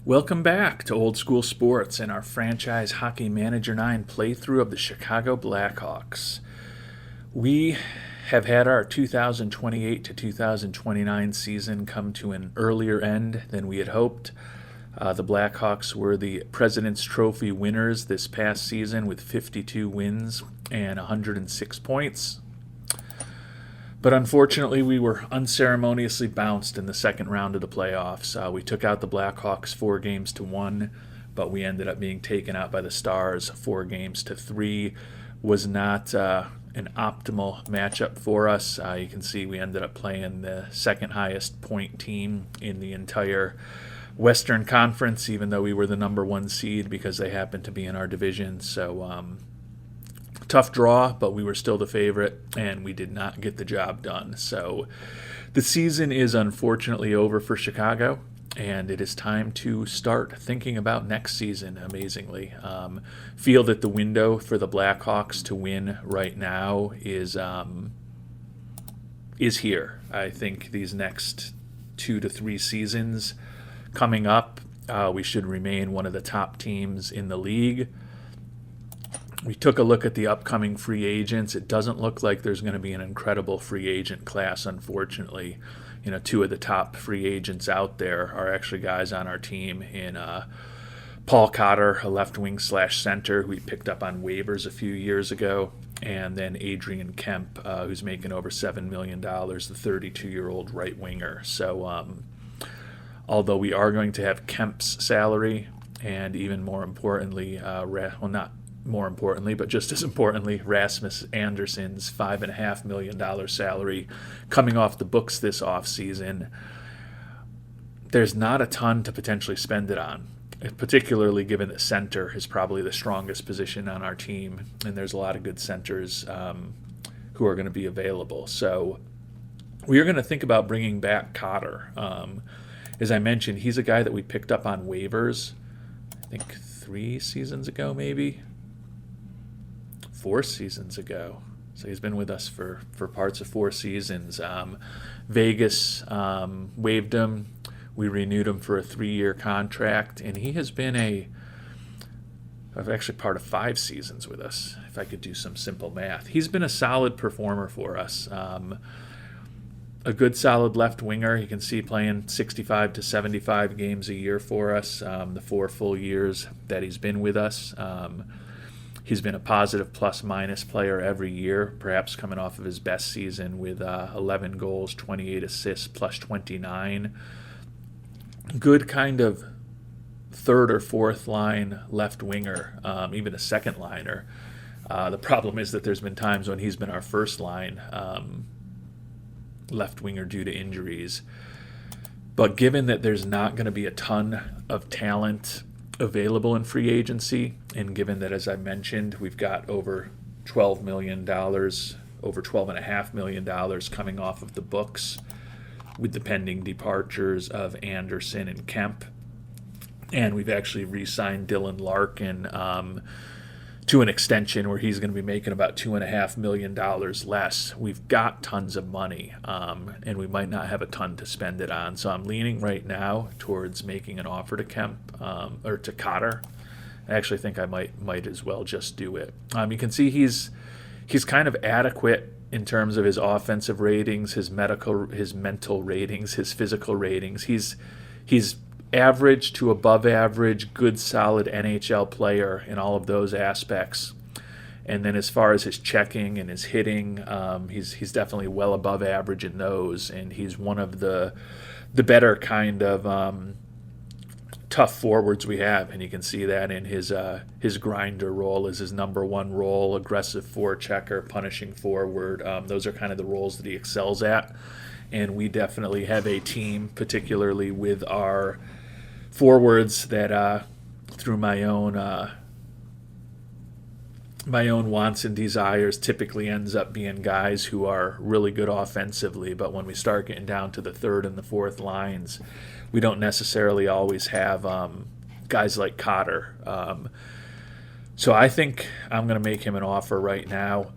Welcome back to Old School Sports and our Franchise Hockey Manager 9 playthrough of the Chicago Blackhawks. We have had our 2028 to 2029 season come to an earlier end than we had hoped. The Blackhawks were the President's Trophy winners this past season with 52 wins and 106 points. But unfortunately, we were unceremoniously bounced in the second round of the playoffs. We took out the Blackhawks 4-1, but we ended up being taken out by the Stars 4-3. Was not an optimal matchup for us. You can see we ended up playing the second highest point team in the entire Western Conference, even though we were the number one seed because they happened to be in our division. So tough draw, but we were still the favorite, and we did not get the job done. So the season is unfortunately over for Chicago, and it is time to start thinking about next season, amazingly. Feel that the window for the Blackhawks to win right now is here. I think these next 2 to 3 seasons coming up, we should remain one of the top teams in the league. We took a look at the upcoming free agents. It doesn't look like there's going to be an incredible free agent class, unfortunately. You know, 2 of the top free agents out there are actually guys on our team in Paul Cotter, a left wing / center who we picked up on waivers a few years ago, and then Adrian Kemp, who's making over $7 million, the 32-year-old right winger. So although we are going to have Kemp's salary, and even more importantly, not more importantly, but just as importantly, Rasmus Anderson's $5.5 million salary coming off the books this offseason, there's not a ton to potentially spend it on, particularly given that center is probably the strongest position on our team, and there's a lot of good centers who are going to be available. So we are going to think about bringing back Cotter. As I mentioned, he's a guy that we picked up on waivers, I think 3 seasons ago, maybe 4 seasons ago. So he's been with us for parts of 4 seasons. Vegas waived him. We renewed him for a 3-year contract, and he has been actually part of 5 seasons with us, if I could do some simple math. He's been a solid performer for us. A good solid left winger. You can see playing 65 to 75 games a year for us, the 4 full years that he's been with us. He's been a positive plus-minus player every year, perhaps coming off of his best season with 11 goals, 28 assists, plus 29. Good kind of third or fourth line left winger, even a second liner. The problem is that there's been times when he's been our first line left winger due to injuries. But given that there's not going to be a ton of talent available in free agency, and given that, as I mentioned, we've got over $12 million, over $12.5 million coming off of the books with the pending departures of Anderson and Kemp, and we've actually re-signed Dylan Larkin to an extension where he's going to be making about $2.5 million less. We've got tons of money, and we might not have a ton to spend it on. So I'm leaning right now towards making an offer to Kemp or to Cotter. I actually think I might as well just do it. You can see he's kind of adequate in terms of his offensive ratings, his mental ratings, his physical ratings. He's average to above average, good, solid NHL player in all of those aspects. And then as far as his checking and his hitting, he's definitely well above average in those. And he's one of the better kind of tough forwards we have. And you can see that in his grinder role as his number 1 role, aggressive forechecker, punishing forward. Those are kind of the roles that he excels at. And we definitely have a team, particularly with our forwards, that through my own wants and desires typically ends up being guys who are really good offensively, but when we start getting down to the third and the fourth lines, we don't necessarily always have guys like Cotter. So I think I'm going to make him an offer right now.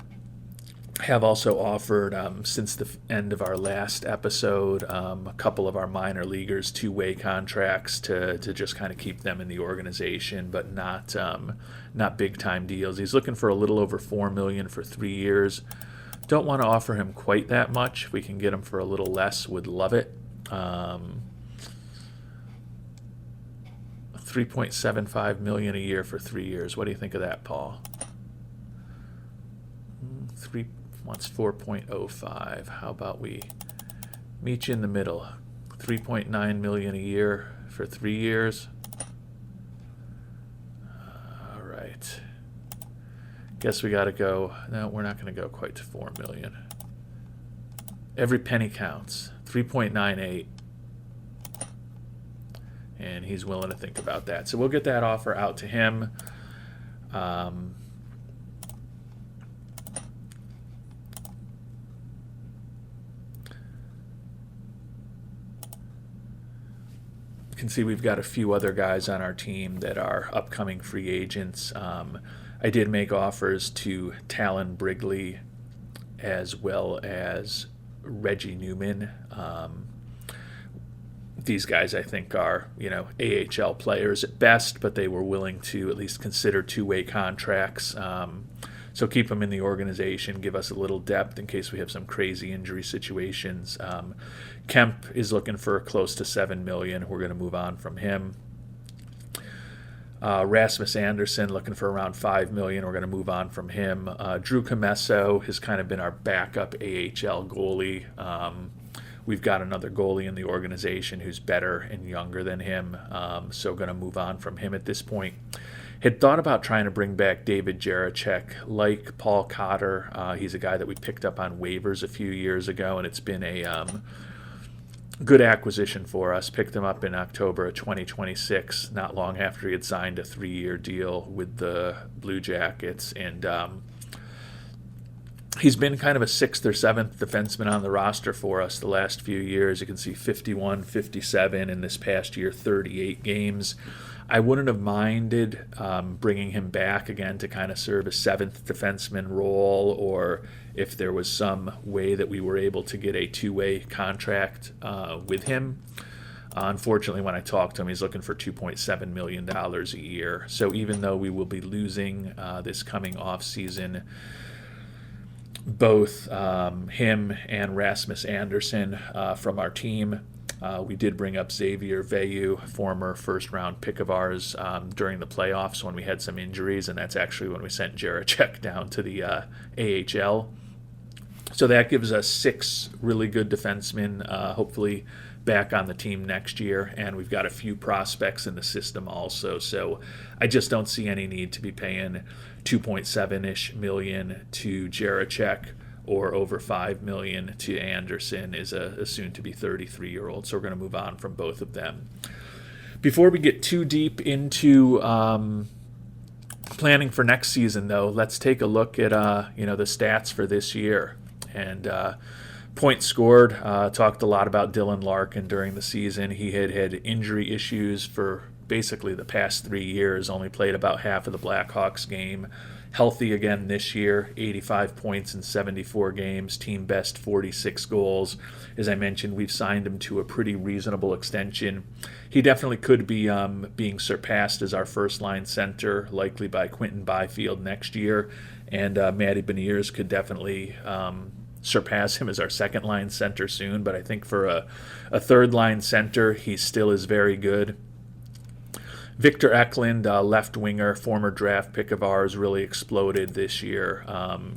have also offered, since the end of our last episode, a couple of our minor leaguers two-way contracts to just kind of keep them in the organization, but not big-time deals. He's looking for a little over $4 million for 3 years. Don't want to offer him quite that much. If we can get him for a little less, would love it. $3.75 million a year for 3 years. What do you think of that, Paul? Wants 4.05. How about we meet you in the middle? 3.9 million a year for 3 years. All right. Guess we got to go. No, we're not going to go quite to 4 million. Every penny counts. 3.98. And he's willing to think about that. So we'll get that offer out to him. You can see we've got a few other guys on our team that are upcoming free agents. I did make offers to Talon Brigley as well as Reggie Newman. These guys, I think, are, AHL players at best, but they were willing to at least consider two-way contracts. So keep them in the organization, give us a little depth in case we have some crazy injury situations. Kemp is looking for close to $7 million. We're going to move on from him. Rasmus Anderson looking for around $5 million. We're going to move on from him. Drew Comesso has kind of been our backup AHL goalie. We've got another goalie in the organization who's better and younger than him, so going to move on from him at this point. Had thought about trying to bring back David Jaracek, like Paul Cotter. He's a guy that we picked up on waivers a few years ago, and it's been a good acquisition for us. Picked him up in October of 2026, not long after he had signed a 3-year deal with the Blue Jackets, and he's been kind of a 6th or 7th defenseman on the roster for us the last few years. You can see 51, 57 in this past year, 38 games. I wouldn't have minded bringing him back again to kind of serve a 7th defenseman role, or if there was some way that we were able to get a two-way contract with him. Unfortunately, when I talked to him, he's looking for $2.7 million a year. So even though we will be losing this coming off season, both him and Rasmus Anderson from our team, we did bring up Xavier Veilleux, former first-round pick of ours, during the playoffs when we had some injuries, and that's actually when we sent Jaracek down to the AHL. So that gives us 6 really good defensemen, hopefully back on the team next year, and we've got a few prospects in the system also. So I just don't see any need to be paying 2.7-ish million to Jaracek or over $5 million to Anderson, is a soon-to-be 33-year-old. So we're going to move on from both of them. Before we get too deep into planning for next season, though, let's take a look at the stats for this year. And points scored, talked a lot about Dylan Larkin during the season. He had injury issues for basically the past 3 years, only played about half of the Blackhawks game. Healthy again this year, 85 points in 74 games, team best 46 goals. As I mentioned, we've signed him to a pretty reasonable extension. He definitely could be being surpassed as our first-line center, likely by Quinton Byfield next year, and Matty Beniers could definitely surpass him as our second-line center soon, but I think for a third-line center, he still is very good. Victor Eklund, left winger, former draft pick of ours, really exploded this year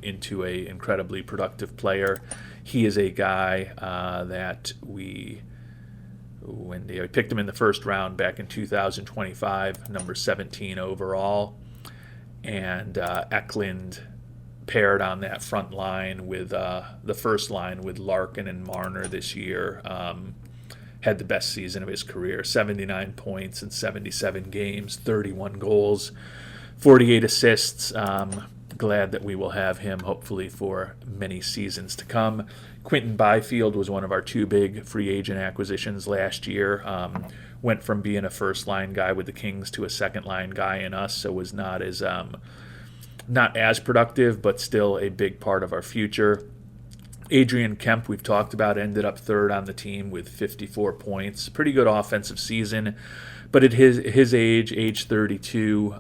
into an incredibly productive player. He is a guy that we picked him in the first round back in 2025, number 17 overall. And Eklund paired on that front line with the first line with Larkin and Marner this year. Had the best season of his career, 79 points in 77 games, 31 goals, 48 assists. Glad that we will have him hopefully for many seasons to come. Quinton Byfield was one of our 2 big free agent acquisitions last year. Went from being a first-line guy with the Kings to a second-line guy in us, so was not as not as productive, but still a big part of our future. Adrian Kemp, we've talked about, ended up third on the team with 54 points. Pretty good offensive season, but at his age 32,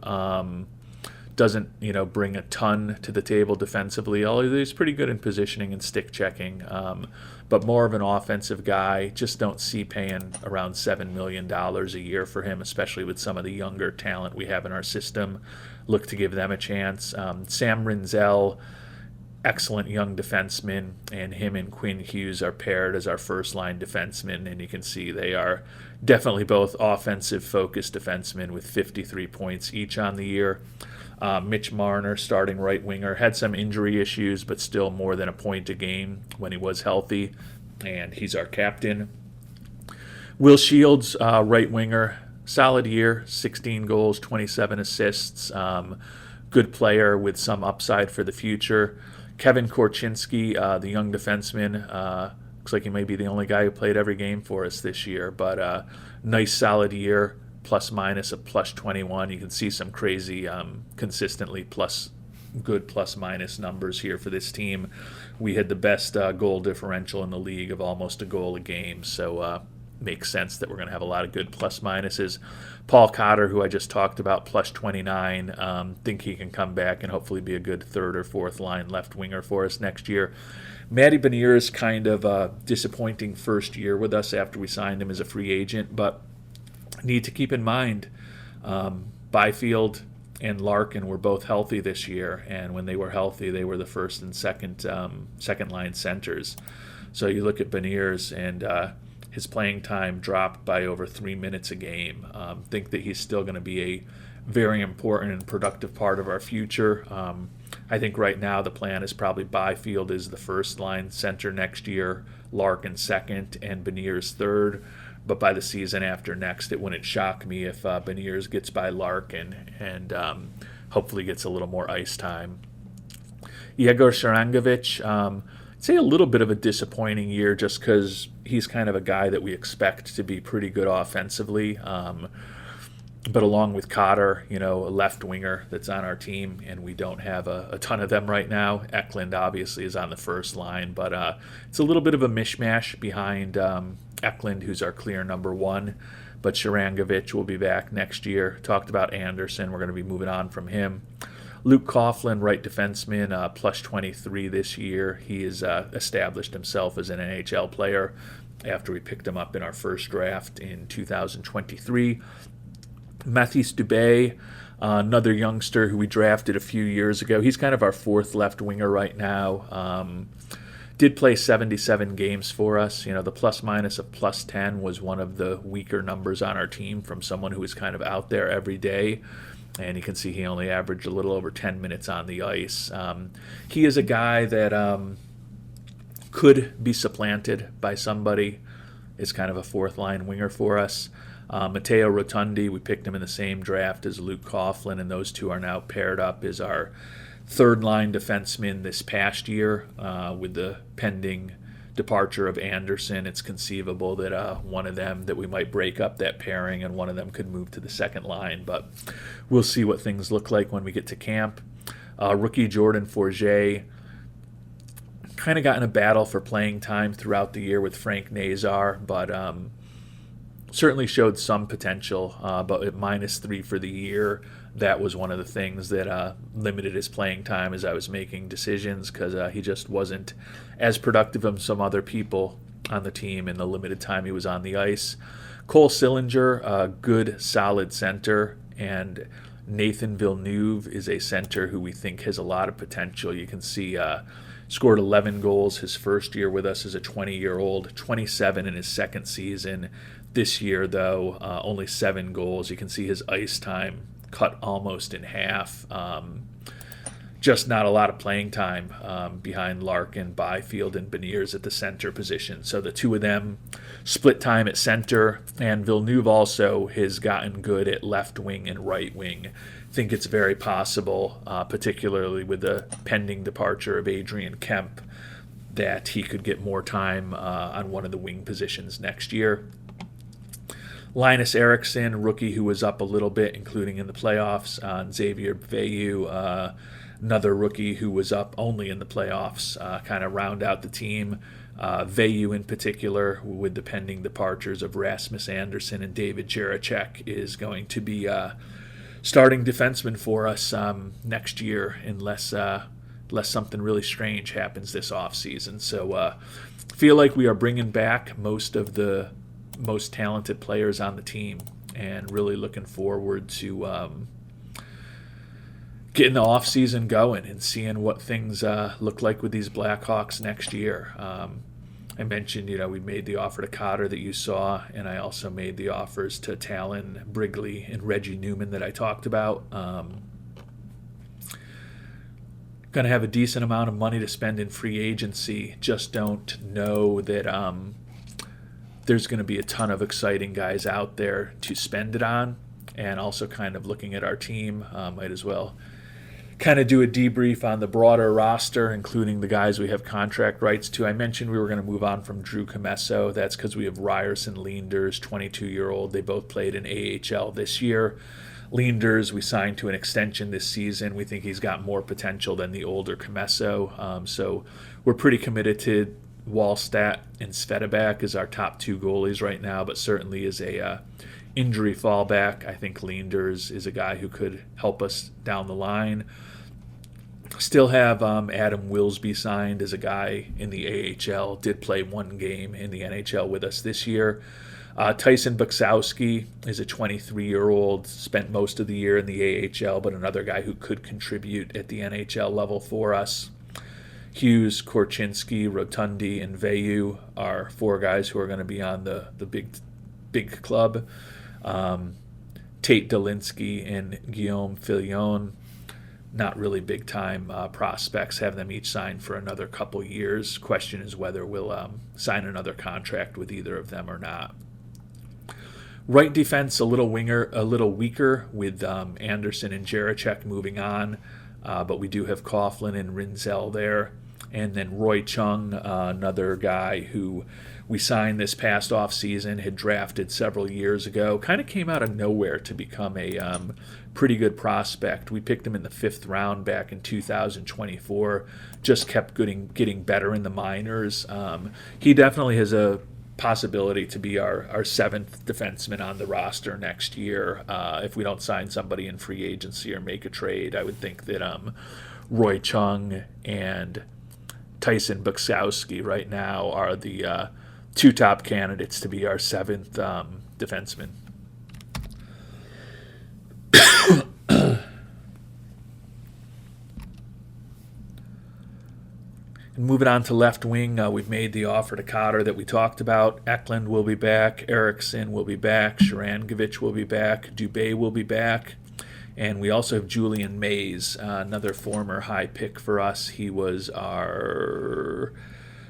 doesn't bring a ton to the table defensively. Although he's pretty good in positioning and stick checking, but more of an offensive guy. Just don't see paying around $7 million a year for him, especially with some of the younger talent we have in our system. Look to give them a chance. Sam Rinzel, excellent young defenseman, and him and Quinn Hughes are paired as our first-line defensemen, and you can see they are definitely both offensive-focused defensemen with 53 points each on the year. Mitch Marner, starting right winger, had some injury issues, but still more than a point a game when he was healthy, and he's our captain. Will Shields, right winger, solid year, 16 goals, 27 assists, good player with some upside for the future. Kevin Korchinski, the young defenseman, looks like he may be the only guy who played every game for us this year, but nice solid year, plus minus of plus 21. You can see some crazy, consistently good plus minus numbers here for this team. We had the best goal differential in the league of almost a goal a game, so makes sense that we're going to have a lot of good plus minuses. Paul Cotter, who I just talked about, plus 29. Think he can come back and hopefully be a good third or fourth line left winger for us next year. Matty Beniers, kind of a disappointing first year with us after we signed him as a free agent, but need to keep in mind Byfield and Larkin were both healthy this year, and when they were healthy, they were the first and second line centers. So you look at Beniers, and his playing time dropped by over 3 minutes a game. Think that he's still going to be a very important and productive part of our future. I think right now the plan is probably Byfield is the first line center next year, Larkin second, and Beniers third. But by the season after next, it wouldn't shock me if Beniers gets by Larkin and hopefully gets a little more ice time. Yegor Sharangovich, I'd say a little bit of a disappointing year just because he's kind of a guy that we expect to be pretty good offensively. But along with Cotter, a left winger that's on our team, and we don't have a ton of them right now. Eklund obviously is on the first line, but it's a little bit of a mishmash behind Eklund, who's our clear number one. But Sharangovich will be back next year. Talked about Anderson. We're going to be moving on from him. Luke Coughlin, right defenseman, plus 23 this year. He has established himself as an NHL player after we picked him up in our first draft in 2023. Mathis Dubé, another youngster who we drafted a few years ago. He's kind of our fourth left winger right now. Did play 77 games for us. The plus minus of plus 10 was one of the weaker numbers on our team from someone who was kind of out there every day. And you can see he only averaged a little over 10 minutes on the ice. He is a guy that could be supplanted by somebody. Is kind of a fourth-line winger for us. Matteo Rotundi, we picked him in the same draft as Luke Coughlin, and those two are now paired up as our third-line defenseman this past year. With the pending departure of Anderson, it's conceivable that one of them, that we might break up that pairing and one of them could move to the second line, but we'll see what things look like when we get to camp. Rookie Jordan Forget kind of got in a battle for playing time throughout the year with Frank Nazar, but certainly showed some potential, but at -3 for the year, that was one of the things that limited his playing time as I was making decisions, because he just wasn't as productive as some other people on the team in the limited time he was on the ice. Cole Sillinger, a good, solid center, and Nathan Villeneuve is a center who we think has a lot of potential. You can see scored 11 goals his first year with us as a 20-year-old, 27 in his second season. This year, though, only 7 goals. You can see his ice time cut almost in half. Just not a lot of playing time behind Larkin, Byfield, and Beniers at the center position. So the two of them split time at center, and Villeneuve also has gotten good at left wing and right wing. I think it's very possible, particularly with the pending departure of Adrian Kemp, that he could get more time on one of the wing positions next year. Linus Eriksson, rookie who was up a little bit, including in the playoffs, on Xavier Veilleux, another rookie who was up only in the playoffs, kind of round out the team. Veyu in particular, with the pending departures of Rasmus Anderson and David Jiricek, is going to be starting defenseman for us next year, unless something really strange happens this offseason. So feel like we are bringing back most of the most talented players on the team, and really looking forward to getting the offseason going and seeing what things look like with these Blackhawks next year. I mentioned, we made the offer to Cotter that you saw, and I also made the offers to Talon, Brigley, and Reggie Newman that I talked about. Going to have a decent amount of money to spend in free agency. Just don't know that there's going to be a ton of exciting guys out there to spend it on. And also kind of looking at our team, might as well kind of do a debrief on the broader roster, including the guys we have contract rights to. I mentioned we were going to move on from Drew Comesso. That's because we have Ryerson Leenders, 22-year-old. They both played in AHL this year. Leenders, we signed to an extension this season. We think he's got more potential than the older Comesso. So we're pretty committed to Wallstat and Svedabak as our top two goalies right now, but certainly is a injury fallback. I think Leenders is a guy who could help us down the line. Still have Adam Wilsby signed as a guy in the AHL. Did play one game in the NHL with us this year. Tyson Buksowski is a 23-year-old, spent most of the year in the AHL, but another guy who could contribute at the NHL level for us. Hughes, Korchinski, Rotundi, and Veyu are four guys who are going to be on the big club. Tate Dolinsky and Guillaume Filion, not really big-time prospects, have them each signed for another couple years. Question is whether we'll sign another contract with either of them or not. Right defense, a little weaker with Anderson and Jiricek moving on, but we do have Coughlin and Rinzel there. And then Roy Chung, another guy who we signed this past offseason, had drafted several years ago, kind of came out of nowhere to become a pretty good prospect. We picked him in the 5th round back in 2024, just kept getting better in the minors. He definitely has a possibility to be our 7th defenseman on the roster next year. If we don't sign somebody in free agency or make a trade, I would think that Roy Chung and Tyson Buksowski right now are the two top candidates to be our 7th defenseman. And moving on to left wing, we've made the offer to Cotter that we talked about. Eklund will be back. Eriksson will be back. Sharangovich will be back. Dubé will be back. And we also have Julian Mays, another former high pick for us. He was our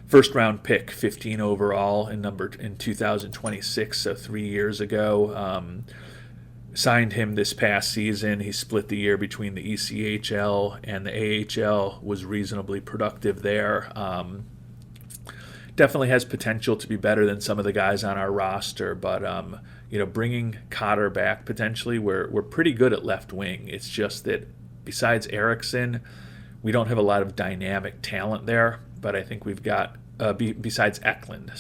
first-round pick, 15 overall, and numbered in 2026, so 3 years ago. Signed him this past season. He split the year between the ECHL and the AHL, was reasonably productive there. Definitely has potential to be better than some of the guys on our roster, but bringing Cotter back potentially, we're pretty good at left wing. It's just that besides Eriksson, we don't have a lot of dynamic talent there, but I think we've got besides Eklund,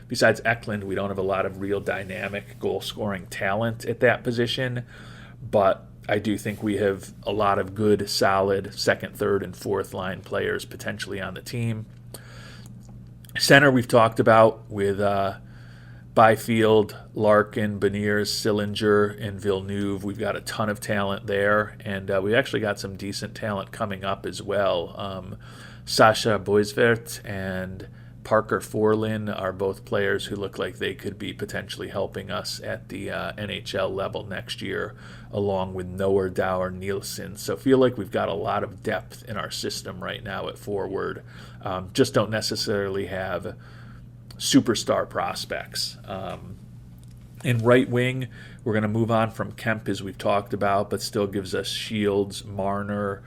besides Eklund, we don't have a lot of real dynamic goal-scoring talent at that position, but I do think we have a lot of good, solid second, third, and fourth line players potentially on the team. Center we've talked about with Byfield, Larkin, Beniers, Sillinger, and Villeneuve. We've got a ton of talent there, and we actually got some decent talent coming up as well. Sasha Boisvert and Parker Forlin are both players who look like they could be potentially helping us at the NHL level next year, along with Noah Dower Nielsen. So feel like we've got a lot of depth in our system right now at forward. Just don't necessarily have superstar prospects. In right wing, we're going to move on from Kemp, as we've talked about, but still gives us Shields, Marner,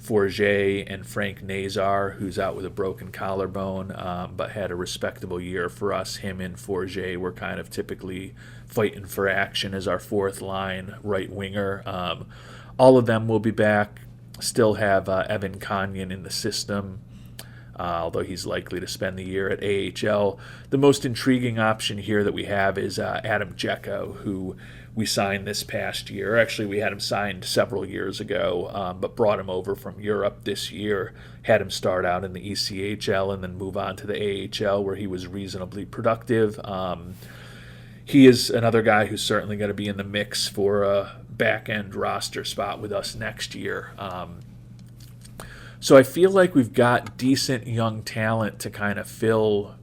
Forget, and Frank Nazar, who's out with a broken collarbone, but had a respectable year for us. Him and Forget were kind of typically fighting for action as our fourth line right winger. All of them will be back. still have Evan Kanyan in the system, although he's likely to spend the year at AHL. The most intriguing option here that we have is Adam Jecko, who we signed this past year. Actually, we had him signed several years ago, but brought him over from Europe this year, had him start out in the ECHL and then move on to the AHL, where he was reasonably productive. He is another guy who's certainly going to be in the mix for a back-end roster spot with us next year. So I feel like we've got decent young talent to kind of fill,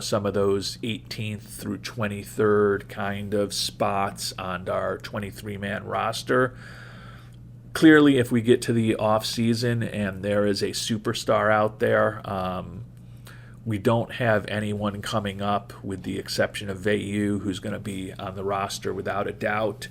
some of those 18th through 23rd kind of spots on our 23-man roster. Clearly, if we get to the off-season and there is a superstar out there, we don't have anyone coming up with the exception of Veyu, who's going to be on the roster without a doubt,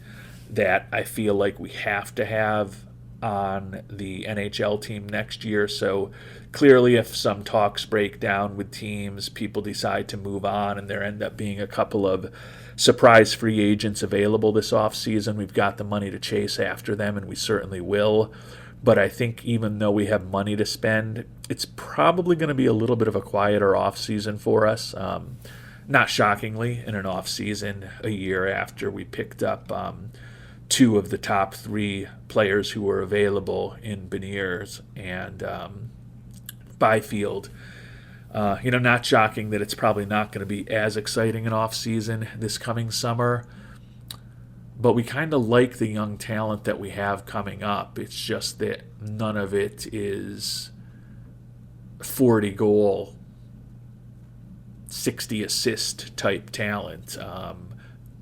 that I feel like we have to have on the NHL team next year. So clearly, if some talks break down with teams, people decide to move on, and there end up being a couple of surprise free agents available this offseason, we've got the money to chase after them, and we certainly will. But I think even though we have money to spend, it's probably going to be a little bit of a quieter offseason for us. Not shockingly, in an offseason a year after we picked up two of the top three players who were available in Beniers and Byfield. Not shocking that it's probably not going to be as exciting an offseason this coming summer. But we kind of like the young talent that we have coming up. It's just that none of it is 40-goal, 60-assist type talent.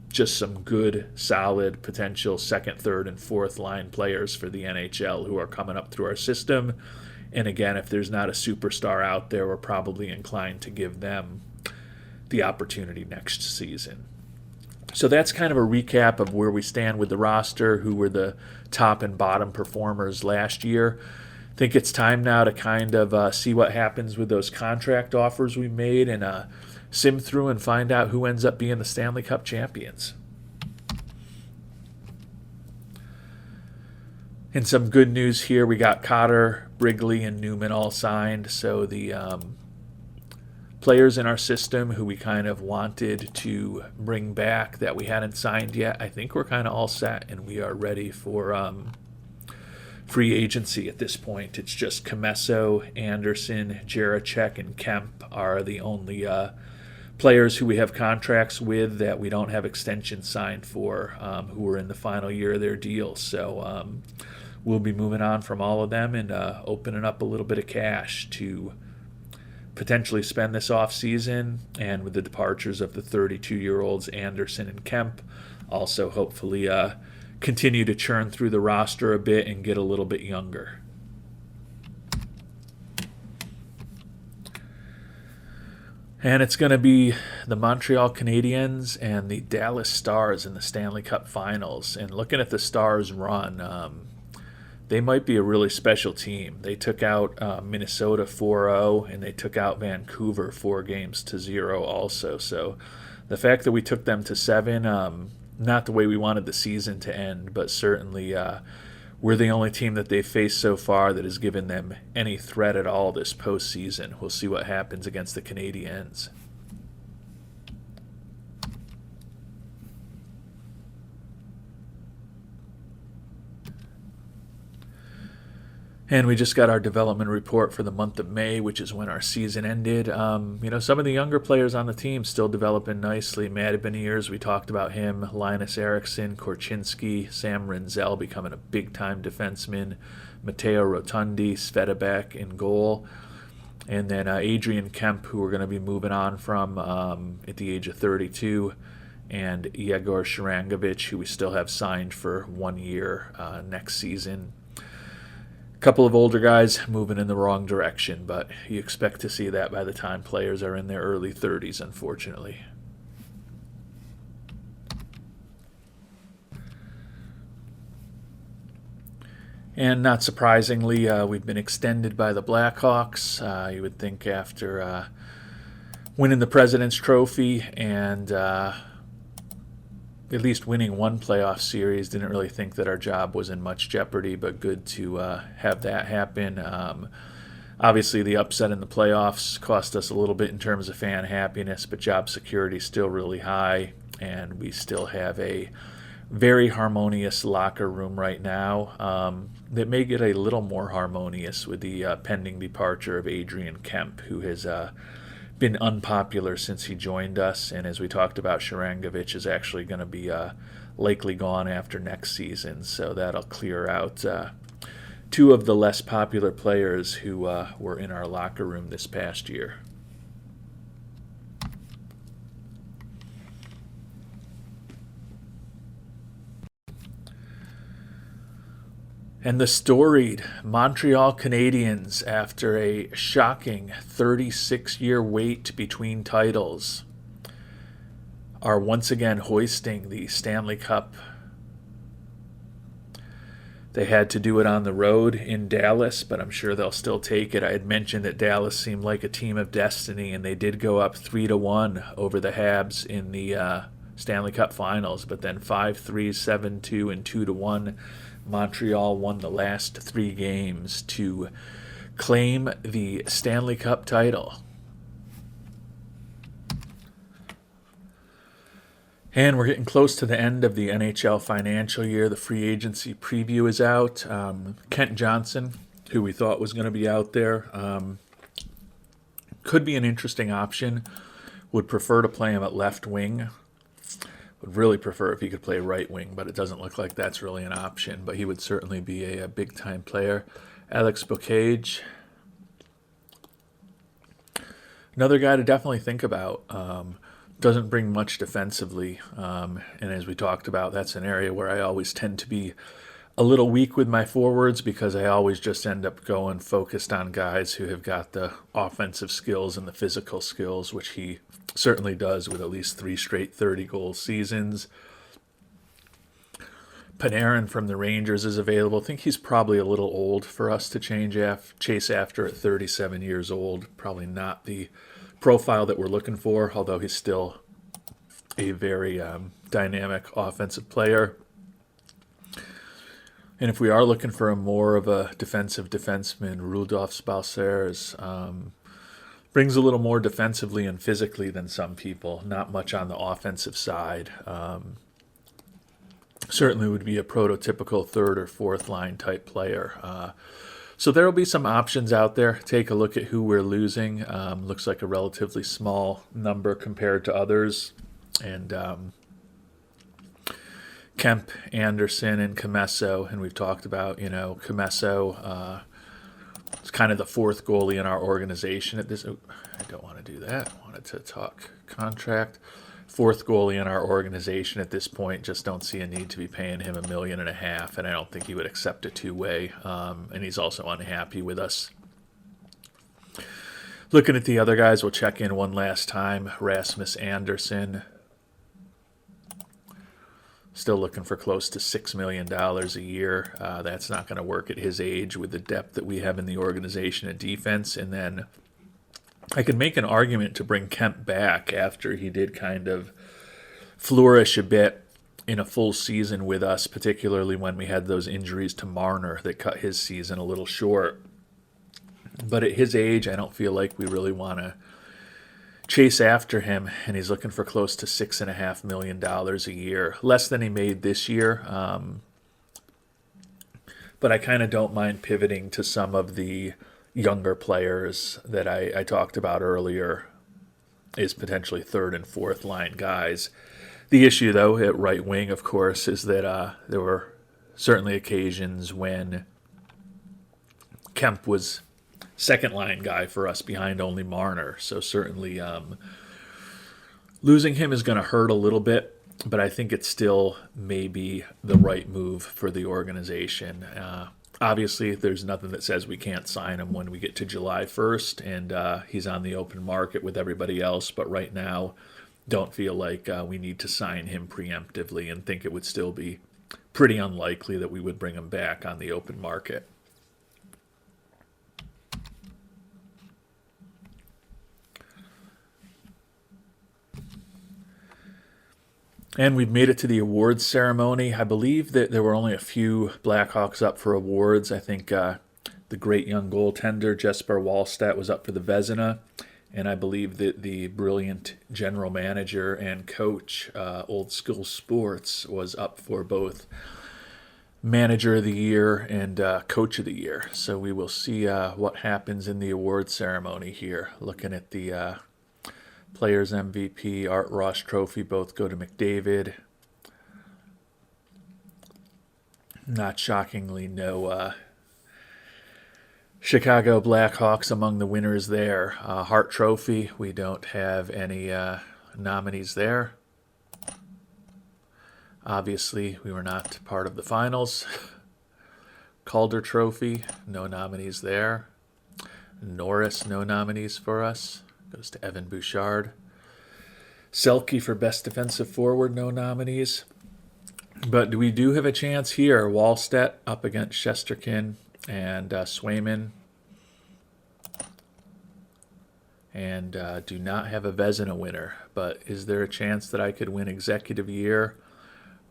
Just some good, solid, potential second, third, and fourth line players for the NHL who are coming up through our system. And again, if there's not a superstar out there, we're probably inclined to give them the opportunity next season. So that's kind of a recap of where we stand with the roster, who were the top and bottom performers last year. I think it's time now to kind of see what happens with those contract offers we made and sim through and find out who ends up being the Stanley Cup champions. And some good news here, we got Cotter, Wrigley, and Newman all signed. So the players in our system who we kind of wanted to bring back that we hadn't signed yet, I think we're kind of all set and we are ready for free agency at this point. It's just Comesso, Anderson, Jaracek, and Kemp are the only players who we have contracts with that we don't have extensions signed for, who are in the final year of their deals. So we'll be moving on from all of them and opening up a little bit of cash to potentially spend this off season, and with the departures of the 32-year-olds Anderson and Kemp, also hopefully continue to churn through the roster a bit and get a little bit younger. And it's going to be the Montreal Canadiens and the Dallas Stars in the Stanley Cup Finals. And looking at the Stars' run, they might be a really special team. They took out Minnesota 4-0, and they took out Vancouver 4-0 also. So the fact that we took them to 7, not the way we wanted the season to end, but certainly we're the only team that they've faced so far that has given them any threat at all this postseason. We'll see what happens against the Canadiens. And we just got our development report for the month of May, which is when our season ended. Some of the younger players on the team still developing nicely. Matt Beniers, we talked about him. Linus Eriksson, Korchinski, Sam Renzel becoming a big-time defenseman. Matteo Rotundi, Svedebek in goal. And then Adrian Kemp, who we're going to be moving on from at the age of 32. And Yegor Sharangovich, who we still have signed for 1 year next season. Couple of older guys moving in the wrong direction, but you expect to see that by the time players are in their early 30s, unfortunately. And not surprisingly, we've been extended by the Blackhawks. You would think after winning the President's Trophy and at least winning one playoff series. Didn't really think that our job was in much jeopardy, but good to have that happen. Obviously, the upset in the playoffs cost us a little bit in terms of fan happiness, but job security is still really high, and we still have a very harmonious locker room right now that may get a little more harmonious with the pending departure of Adrian Kemp, who has been unpopular since he joined us. And as we talked about, Sharangovich is actually going to be likely gone after next season, so that'll clear out two of the less popular players who were in our locker room this past year. And the storied Montreal Canadiens, after a shocking 36-year wait between titles, are once again hoisting the Stanley Cup. They had to do it on the road in Dallas, but I'm sure they'll still take it. I had mentioned that Dallas seemed like a team of destiny, and they did go up 3-1 over the Habs in the Stanley Cup Finals, but then 5-3, 7-2, and 2-1. Montreal won the last 3 games to claim the Stanley Cup title. And we're getting close to the end of the NHL financial year. The free agency preview is out. Kent Johnson, who we thought was going to be out there, could be an interesting option. Would prefer to play him at left wing. Would really prefer if he could play right wing, but it doesn't look like that's really an option. But he would certainly be a big-time player. Alex Bocage, another guy to definitely think about. Doesn't bring much defensively, and as we talked about, that's an area where I always tend to be a little weak with my forwards because I always just end up going focused on guys who have got the offensive skills and the physical skills, which he certainly does with at least 3 straight 30-goal seasons. Panarin from the Rangers is available. I think he's probably a little old for us to chase after at 37 years old. Probably not the profile that we're looking for, although he's still a very dynamic offensive player. And if we are looking for a more of a defensive defenseman, Rudolf Balcers brings a little more defensively and physically than some people. Not much on the offensive side. Certainly would be a prototypical 3rd or 4th line type player. So there will be some options out there. Take a look at who we're losing. Looks like a relatively small number compared to others. And Kemp, Anderson, and Comesso. And we've talked about, Comesso is kind of the 4th goalie in our organization at this. Oh, I don't want to do that. I wanted to talk contract. 4th goalie in our organization at this point. Just don't see a need to be paying him $1.5 million, and I don't think he would accept a 2-way. And he's also unhappy with us. Looking at the other guys, we'll check in one last time. Rasmus Anderson, still looking for close to $6 million a year. That's not going to work at his age with the depth that we have in the organization at defense. And then I could make an argument to bring Kemp back after he did kind of flourish a bit in a full season with us, particularly when we had those injuries to Marner that cut his season a little short. But at his age, I don't feel like we really want to chase after him, and he's looking for close to $6.5 million a year, less than he made this year. But I kind of don't mind pivoting to some of the younger players that I talked about earlier is potentially 3rd and 4th line guys. The issue, though, at right wing, of course, is that there were certainly occasions when Kemp was 2nd line guy for us behind only Marner. So certainly losing him is going to hurt a little bit, but I think it's still maybe the right move for the organization. Obviously, there's nothing that says we can't sign him when we get to July 1st, and he's on the open market with everybody else. But right now, don't feel like we need to sign him preemptively, and think it would still be pretty unlikely that we would bring him back on the open market. And we've made it to the awards ceremony. I believe that there were only a few Blackhawks up for awards. I think the great young goaltender Jesper Wallstedt was up for the Vezina. And I believe that the brilliant general manager and coach, Old School Sports, was up for both Manager of the Year and Coach of the Year. So we will see what happens in the award ceremony here. Looking at the Players MVP, Art Ross Trophy, both go to McDavid. Not shockingly, no Chicago Blackhawks among the winners there. Hart Trophy, we don't have any nominees there. Obviously, we were not part of the finals. Calder Trophy, no nominees there. Norris, no nominees for us. Goes to Evan Bouchard. Selke for Best Defensive Forward, no nominees. But we do have a chance here. Wallstedt up against Shesterkin and Swayman. And do not have a Vezina winner. But is there a chance that I could win Executive Year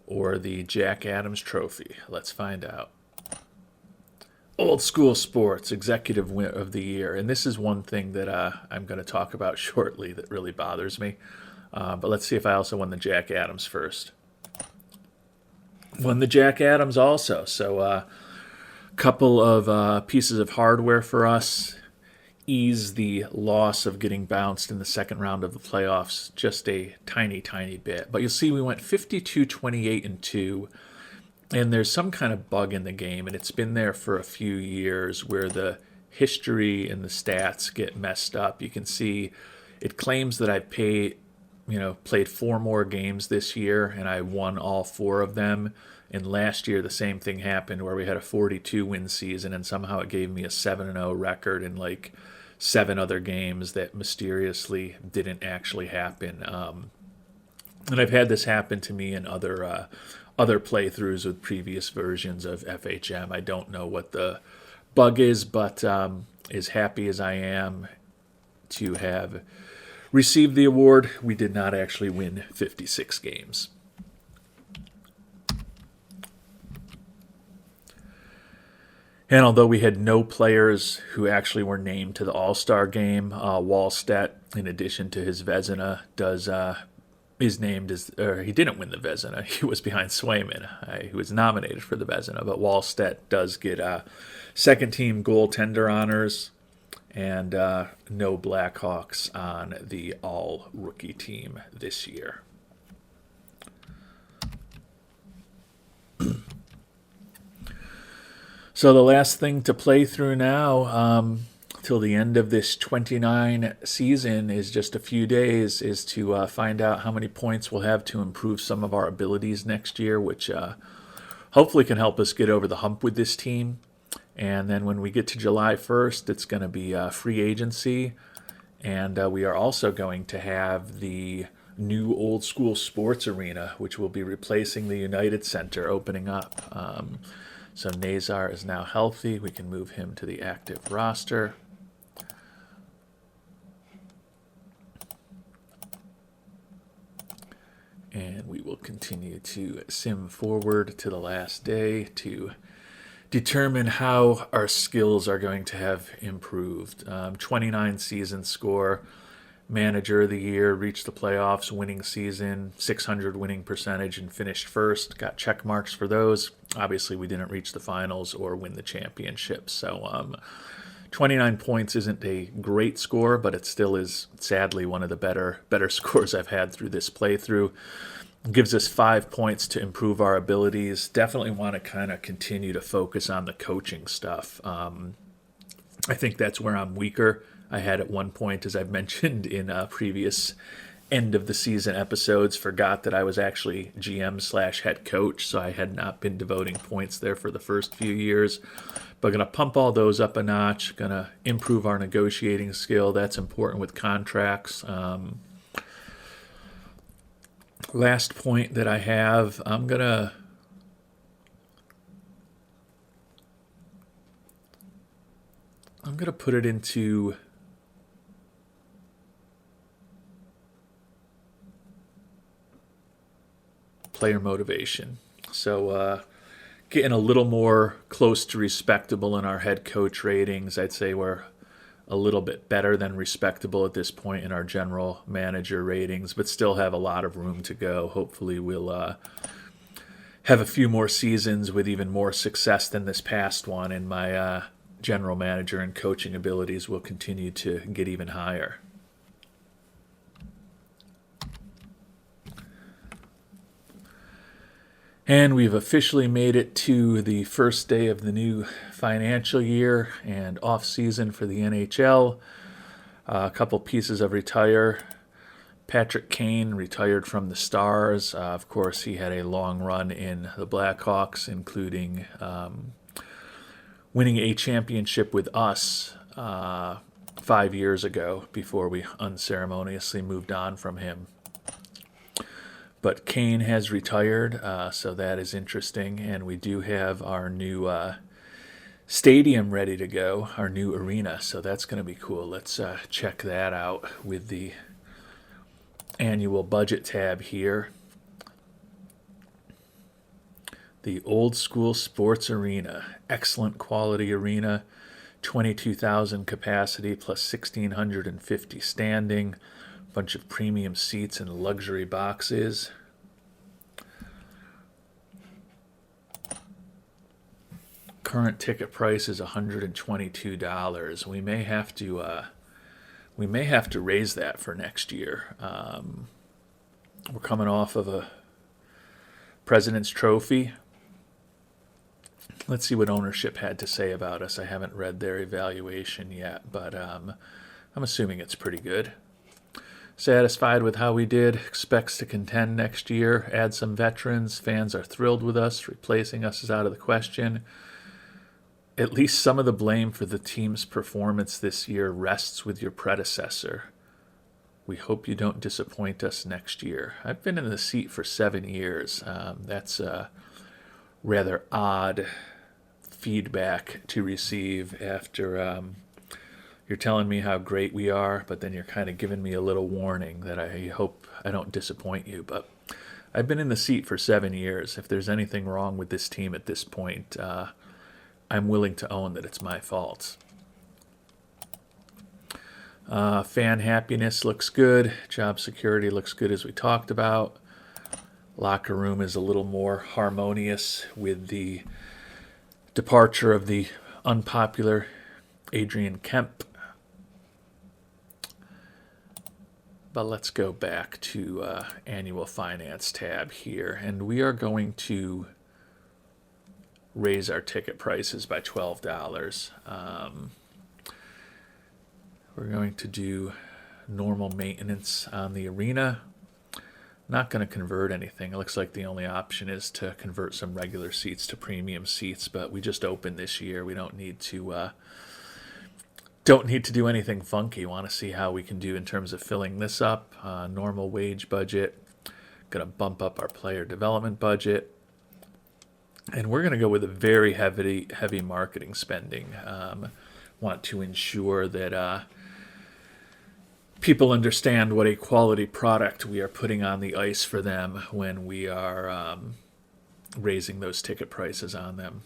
or the Jack Adams Trophy? Let's find out. Old School Sports, Executive of the Year. And this is one thing that I'm going to talk about shortly that really bothers me. But let's see if I also won the Jack Adams first. Won the Jack Adams also. So a couple of pieces of hardware for us. Ease the loss of getting bounced in the second round of the playoffs just a tiny, tiny bit. But you'll see we went 52-28-2. And there's some kind of bug in the game, and it's been there for a few years where the history and the stats get messed up. You can see it claims that I've played 4 more games this year, and I won all 4 of them. And last year, the same thing happened where we had a 42-win season, and somehow it gave me a 7-0 record in like 7 other games that mysteriously didn't actually happen. And I've had this happen to me in other playthroughs with previous versions of FHM. I don't know what the bug is, but as happy as I am to have received the award, we did not actually win 56 games. And although we had no players who actually were named to the All-Star game, Wallstedt, in addition to his Vezina, is named as, or he didn't win the Vezina. He was behind Swayman. He was nominated for the Vezina, but Wallstedt does get second-team goaltender honors, and no Blackhawks on the all-rookie team this year. So the last thing to play through now, till the end of this 29 season, is just a few days, is to find out how many points we'll have to improve some of our abilities next year, which hopefully can help us get over the hump with this team. And then when we get to July 1st, it's going to be free agency. And we are also going to have the new Old School Sports Arena, which will be replacing the United Center, opening up. So Nazar is now healthy. We can move him to the active roster. And we will continue to sim forward to the last day to determine how our skills are going to have improved. 29 season score, Manager of the Year, reached the playoffs, winning season, 600 winning percentage, and finished first. Got check marks for those. Obviously, we didn't reach the finals or win the championship. So 29 points isn't a great score, but it still is, sadly, one of the better scores I've had through this playthrough. It gives us 5 points to improve our abilities. Definitely want to kind of continue to focus on the coaching stuff. I think that's where I'm weaker. I had at one point, as I've mentioned in previous end of the season episodes, forgot that I was actually GM/head coach, so I had not been devoting points there for the first few years. But going to pump all those up a notch, going to improve our negotiating skill. That's important with contracts. Last point that I have, I'm going to put it into player motivation. So getting a little more close to respectable in our head coach ratings. I'd say we're a little bit better than respectable at this point in our general manager ratings, but still have a lot of room to go. Hopefully we'll have a few more seasons with even more success than this past one, and my general manager and coaching abilities will continue to get even higher. And we've officially made it to the first day of the new financial year and off season for the NHL. A couple pieces of retire. Patrick Kane retired from the Stars. Of course, he had a long run in the Blackhawks, including winning a championship with us 5 years ago before we unceremoniously moved on from him. But Kane has retired, so that is interesting. And we do have our new stadium ready to go, our new arena. So that's going to be cool. Let's check that out with the annual budget tab here. The Old School Sports Arena. Excellent quality arena. 22,000 capacity plus 1,650 standing. Bunch of premium seats and luxury boxes. Current ticket price is $122. We may have to raise that for next year. We're coming off of a President's Trophy. Let's see what ownership had to say about us. I haven't read their evaluation yet, but I'm assuming it's pretty good. Satisfied with how we did, expects to contend next year, add some veterans, fans are thrilled with us, replacing us is out of the question. At least some of the blame for the team's performance this year rests with your predecessor. We hope you don't disappoint us next year. I've been in the seat for 7 years. That's a rather odd feedback to receive after you're telling me how great we are, but then you're kind of giving me a little warning that I hope I don't disappoint you. But I've been in the seat for 7 years. If there's anything wrong with this team at this point, I'm willing to own that it's my fault. Fan happiness looks good. Job security looks good, as we talked about. Locker room is a little more harmonious with the departure of the unpopular Adrian Kemp. But let's go back to annual finance tab here, and we are going to raise our ticket prices by $12. We're going to do normal maintenance on the arena. Not going to convert anything. It looks like the only option is to convert some regular seats to premium seats, but we just opened this year. We don't need to do anything funky. Want to see how we can do in terms of filling this up. Normal wage budget. Going to bump up our player development budget. And we're going to go with a very heavy marketing spending. Want to ensure that people understand what a quality product we are putting on the ice for them when we are raising those ticket prices on them.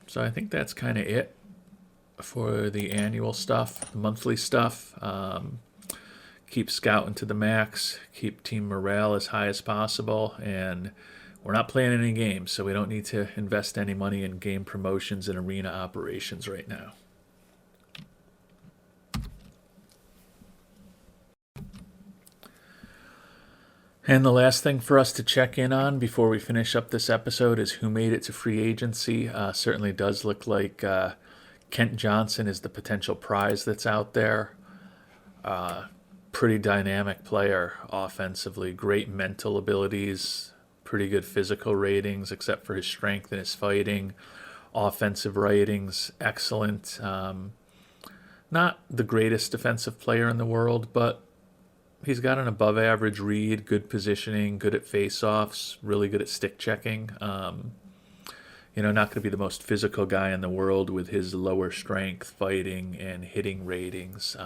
So I think that's kind of it for the annual stuff, the monthly stuff. Keep scouting to the max, keep team morale as high as possible, and we're not playing any games, so we don't need to invest any money in game promotions and arena operations right now. And the last thing for us to check in on before we finish up this episode is who made it to free agency. Certainly does look like Kent Johnson is the potential prize that's out there. Pretty dynamic player offensively, great mental abilities, pretty good physical ratings except for his strength and his fighting. Offensive ratings, excellent. Not the greatest defensive player in the world, but he's got an above average read, good positioning, good at face-offs, really good at stick checking. Not going to be the most physical guy in the world with his lower strength, fighting, and hitting ratings.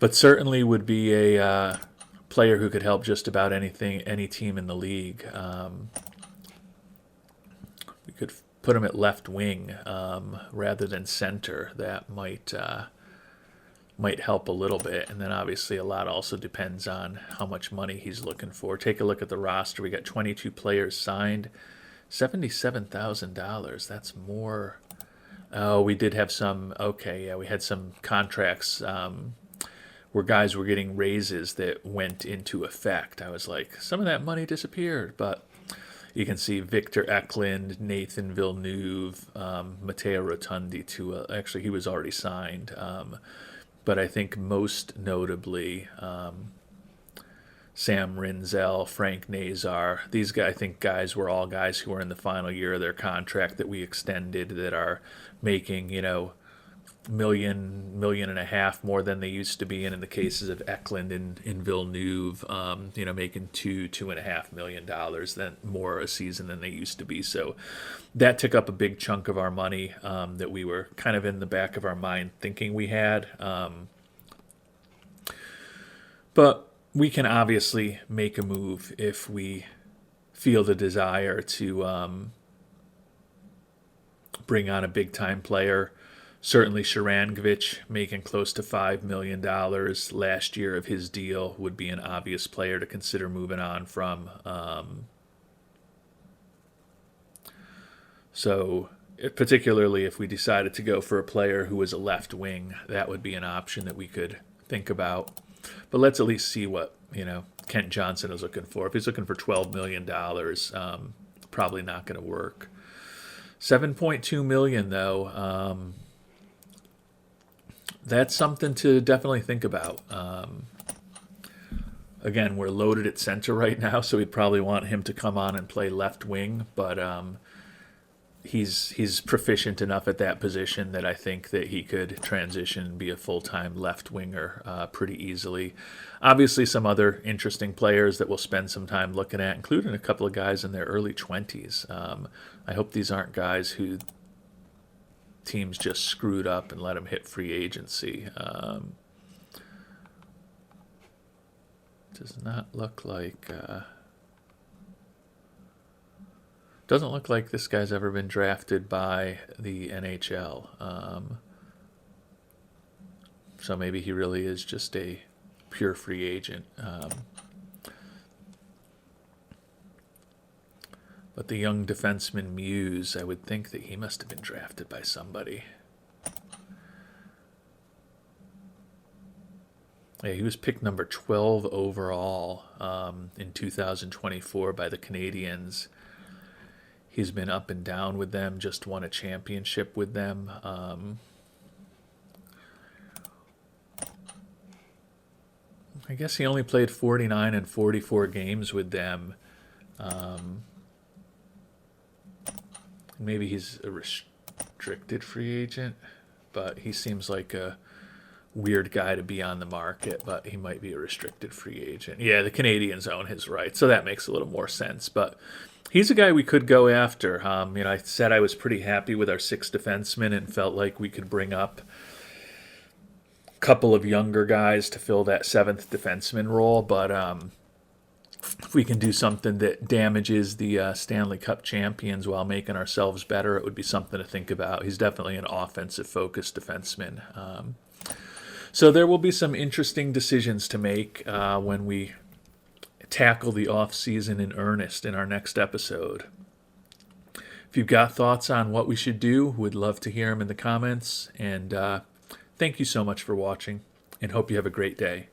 But certainly would be a player who could help just about any team in the league. We could put him at left wing rather than center. That might help a little bit. And then obviously a lot also depends on how much money he's looking for. Take a look at the roster. We got 22 players signed, $77,000. That's more. Oh, we did have some. Okay, yeah, we had some contracts where guys were getting raises that went into effect. I was like, some of that money disappeared, but you can see Victor Eklund, Nathan Villeneuve, Matteo Rotundi. Actually, he was already signed. But I think most notably Sam Rinzel, Frank Nazar. These guys, I think guys were all guys who were in the final year of their contract that we extended that are making, million and a half more than they used to be, and in the cases of Eklund and Villeneuve, making $2.5 million than more a season than they used to be. So that took up a big chunk of our money that we were kind of in the back of our mind thinking we had. But we can obviously make a move if we feel the desire to bring on a big time player. Certainly Sharangovich making close to $5 million last year of his deal would be an obvious player to consider moving on from. So particularly if we decided to go for a player who was a left wing, that would be an option that we could think about. But let's at least see what, Kent Johnson is looking for. If he's looking for $12 million, probably not going to work. $7.2 million, though. That's something to definitely think about. Again, we're loaded at center right now, so we'd probably want him to come on and play left wing, but he's proficient enough at that position that I think that he could transition and be a full-time left winger pretty easily. Obviously, some other interesting players that we'll spend some time looking at, including a couple of guys in their early 20s. I hope these aren't guys who teams just screwed up and let him hit free agency. Does not look like... doesn't look like this guy's ever been drafted by the NHL. So maybe he really is just a pure free agent. But the young defenseman Muse, I would think that he must have been drafted by somebody. Yeah, he was picked number 12 overall in 2024 by the Canadiens. He's been up and down with them, just won a championship with them. I guess he only played 49 and 44 games with them. Maybe he's a restricted free agent, but he seems like a weird guy to be on the market, but he might be a restricted free agent. Yeah, the Canadiens own his rights, so that makes a little more sense. But he's a guy we could go after. I said I was pretty happy with our 6 defensemen and felt like we could bring up a couple of younger guys to fill that 7th defenseman role, but if we can do something that damages the Stanley Cup champions while making ourselves better, it would be something to think about. He's definitely an offensive-focused defenseman. So there will be some interesting decisions to make when we tackle the off-season in earnest in our next episode. If you've got thoughts on what we should do, we'd love to hear them in the comments. And thank you so much for watching, and hope you have a great day.